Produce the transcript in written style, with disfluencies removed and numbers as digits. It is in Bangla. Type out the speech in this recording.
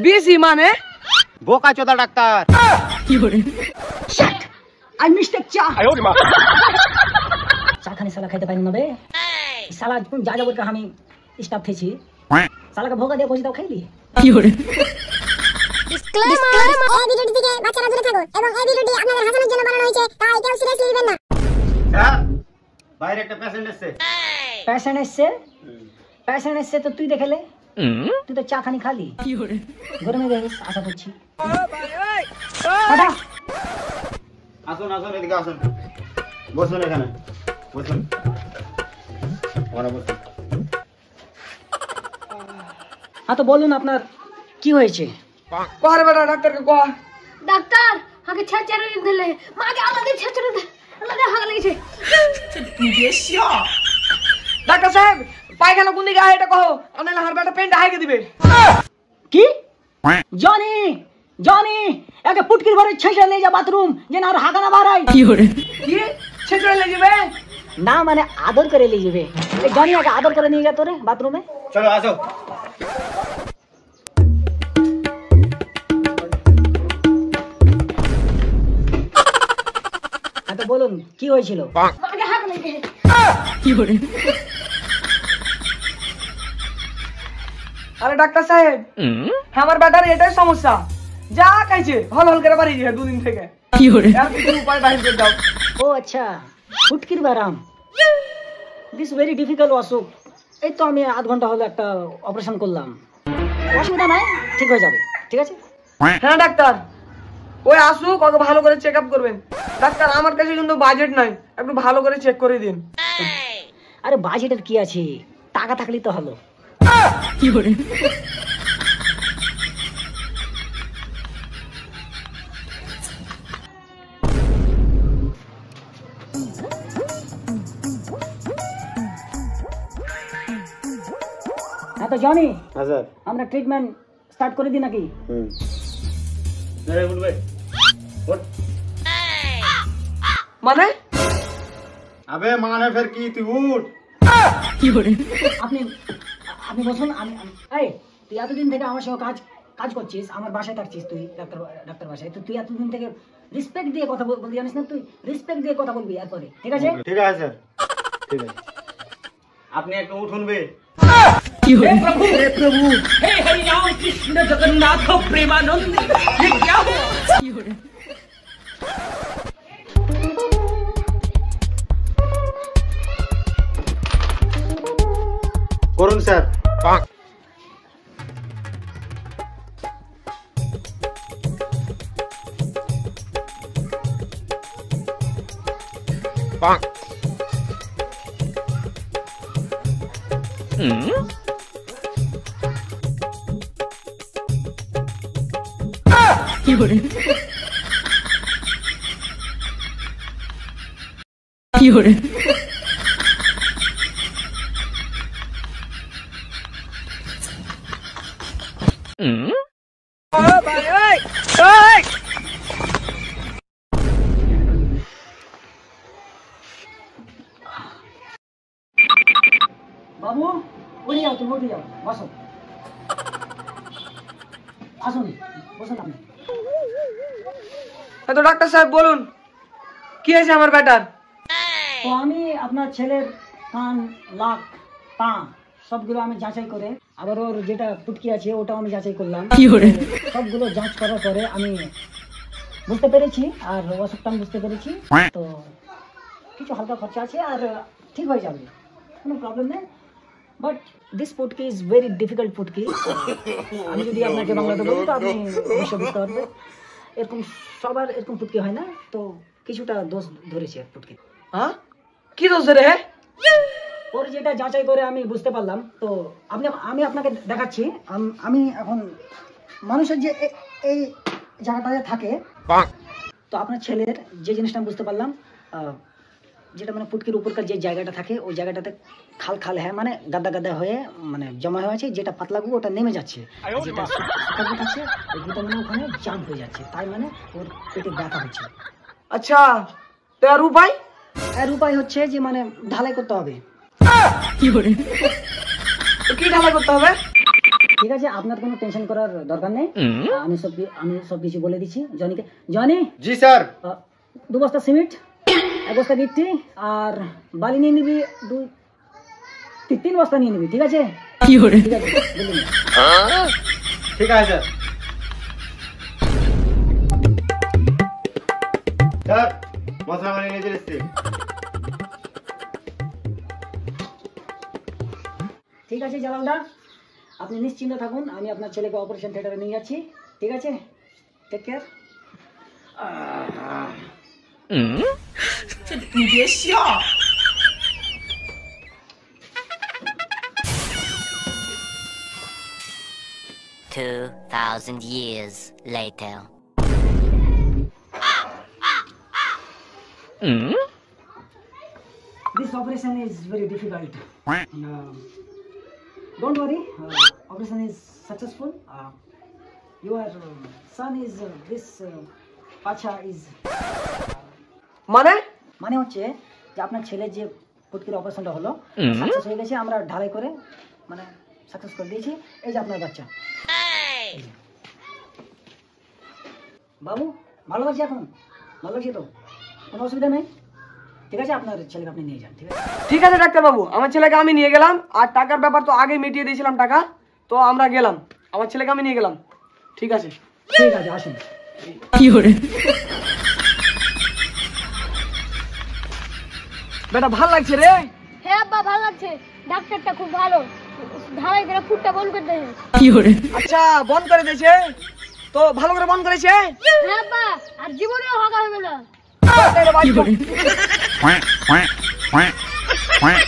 বিসি মানে বোকা চোদা ডাক্তার। কি করে শাট আই মিস্টেক চা চা খানি সালা খাইতে পারি না বে সালা যা যাবো আমি স্টাফ থেছি সালাকে ভোগা দিয়ে বসে দাও খাইলি কি করে ডিসক্লেমার এই ভিডিওটি থেকে বাচ্চারা দূরে থাকুন এবং এই ভিডিওটি আপনাদের হাসানোর জন্য বানানো হয়েছে তাই কেউ সিরিয়াসলি নেবেন না। স্যার বাইরে একটা পেশেন্ট এসেছে। প্যাশন এসছে তো তুই দেখেলে তুই তো চা খানি খালি কি করে গরমে বেশ আশা করছি আসুন আসুন এদিকে আসুন, বসুন এখানে বসুন, ওখানে বসুন। হ্যাঁ তো বলুন আপনার কি হয়েছে? কহারে বেটা ডাক্তারকে কহ ডাক্তার আগে ছেচড়ে দিলে মাকে আলাদা ছেচড়ে দে আলাদা হাগা লেগেছে। ডাক্তার সাহেব পায়খানা কোন দিকে আয় এটা কहो আনালে হার বেটা পেন্ট হাইকে দিবে। কি জনি জনি একে পুটকির ভরে ছেঁচড়ে নিয়ে যা বাথরুম যেন আর হাগা না বাড়াই। কি করে কি ছেচড়ে লে যাবে না মানে আদর করে নিয়ে যাবে এই জনি আগে আদর করে নিয়ে যা তোরে বাথরুমে। চলো আসো। হ্যাঁ তো বলুন কি হয়েছিল? মাকে হাগা লেগেছে। কি করে আরে ডাক্তার সাহেব আমার বেটার এটাই সমস্যা, যা খাইছে হল হল করে বাড়ি যায় দুদিন থেকে। কি করে আর কিছু উপায় বাইর করে দাও। ও আচ্ছা ফুটকির ব্যারাম দিস ভেরি ডিফিকাল্ট অসুখ। এই তো আমি আধ ঘন্টা হলো একটা অপারেশন করলাম, অসুবিধা নাই ঠিক হয়ে যাবে। ঠিক আছে হ্যাঁ ডাক্তার ওই আসুক ওকে ভালো করে চেক আপ করবেন। ডাক্তার আমার কাছে কিন্তু বাজেট নাই, একটু ভালো করে চেক করে দিন। আরে বাজেটের কি আছে, টাকা থাকলেই তো হলো। কি করে হ্যাঁ তো জনি হ্যাঁ স্যার। আমরা ট্রিটমেন্ট স্টার্ট করে দিই নাকি? উঠবে মানে আবে মানে ফের কি তুই উঠ। কি করে আপনি আপনি বসুন। আমি এই তুই এতদিন থেকে আমার সঙ্গে কাজ করছিস, আমার বাসায় থাকছিস তুই ডাক্তার বাসায়, তো তুই এতদিন থেকে রেসপেক্ট দিয়ে কথা বলবি জানিস না? তুই রেসপেক্ট দিয়ে কথা বলবি এরপরে ঠিক আছে? ঠিক আছে স্যার, ঠিক আছে। আপনি একটু উঠুন বে। কি করে কি করে করুন স্যার। কি করে কি করে বাবু উঠে যাও, তুমি উঠে যাও, বসো আসুন বসুন আপনি। তো ডাক্তার সাহেব বলুন কি হয়েছে আমার বেটার? তো আমি আপনার ছেলের কান নাক পা সবগুলো আমি যাচাই করে, আবার ওর যেটা পুটকি আছে ওটাও আমি যাচাই করলাম। কি করে সবগুলো যাচাই করার পরে আমি বুঝতে পেরেছি আর অসুখটা আমি বুঝতে পেরেছি। তো কিছু হালকা খরচা আছে আর ঠিক হয়ে যাবে, কোনো প্রবলেম নেই। বাট দিস পুটকি ইজ ভেরি ডিফিকাল্ট পুটকি। আমি যদি আপনাকে বাংলাতে বলি তো আপনি অবশ্যই বুঝতে পারবেন। এরকম সবার এরকম পুটকি হয় না, তো কিছুটা দোষ ধরেছে পুটকি। হ্যাঁ কি দোষ রে? ওর যেটা যাচাই করে আমি বুঝতে পারলাম, তো আমি আপনাকে দেখাচ্ছি। আমি এখন মানুষের যে এই জায়গাটাতে থাকে, তো আপনার ছেলের যে জিনিসটা আমি বুঝতে পারলাম, যেটা মানে পুটকির উপরকার যে জায়গাটা থাকে ওই জায়গাটাতে খাল খাল হ্যাঁ মানে গাদা গাদা হয়ে মানে জমা হয়ে আছে, যেটা পাতলা গু ওটা নেমে যাচ্ছে, যেটা শুকা গু আছে ওইটা মানে ওখানে জাম হয়ে যাচ্ছে, তাই মানে ওর পেটে ব্যথা হচ্ছে। আচ্ছা তো আর উপায়? এর উপায় হচ্ছে যে মানে ঢালাই করতে হবে। কি করে কি ঢালাই করতে হবে? ঠিক আছে, আপনার কোনো টেনশন করার দরকার নেই। আমি সব কিছু বলে দিচ্ছি জনিকে। জনি, জি স্যার। 2 বস্তা সিমেন্ট, 1 বস্তা গিট্টি আর বালি নিয়ে নিবি, 3 বস্তা নিয়ে নিবি, ঠিক আছে? ঠিক আছে, বলে নে। ঠিক আছে স্যার। স্যার মশলা বানিয়ে নিয়ে চলে এসছি। ঠিক আছে জালালদা, আপনি নিশ্চিন্ত থাকুন, আমি আপনার ছেলেকে অপারেশন থিয়েটারে নিয়ে যাচ্ছি, ঠিক আছে? Take care. $2,000 years later. This operation is very difficult. Don't worry, operation is successful. Your son is this Pacha is মানে মানে হচ্ছে যে আপনার ছেলের যে ফুটকির অপারেশনটা হলো সাকসেস হয়ে গেছে, আমরা ঢালাই করে মানে সাকসেস করে দিয়েছি। এই যে আপনার বাচ্চা। বাবু ভালো লাগছে? এখন ভালো লাগছে তো? কোনো অসুবিধা নেই? ঠিক আছে, আপনার ছেলেকে আপনি নিয়ে যান, ঠিক আছে? ঠিক আছে ডাক্তার বাবু, আমার ছেলেকে আমি নিয়ে গেলাম। আর টাকার ব্যাপার তো আগে মিটিয়ে দিয়েছিলাম টাকা, তো আমরা গেলাম। আমার ছেলেকে আমি নিয়ে গেলাম, ঠিক আছে? ঠিক আছে, আসুন। বেটা ভাল লাগছে রে। হ্যাঁ আব্বা ভালো লাগছে, ডাক্তারটা খুব ভালো, ঢালাই করে ফুটটা বন্ধ করে দেয়। আচ্ছা বন্ধ করে দিয়েছে তো? ভালো করে বন্ধ করেছে? হ্যাঁ আব্বা, আর জীবনেও হাগা হবে না। তাহলে বাড়ি চল। quack, quack, quack, quack.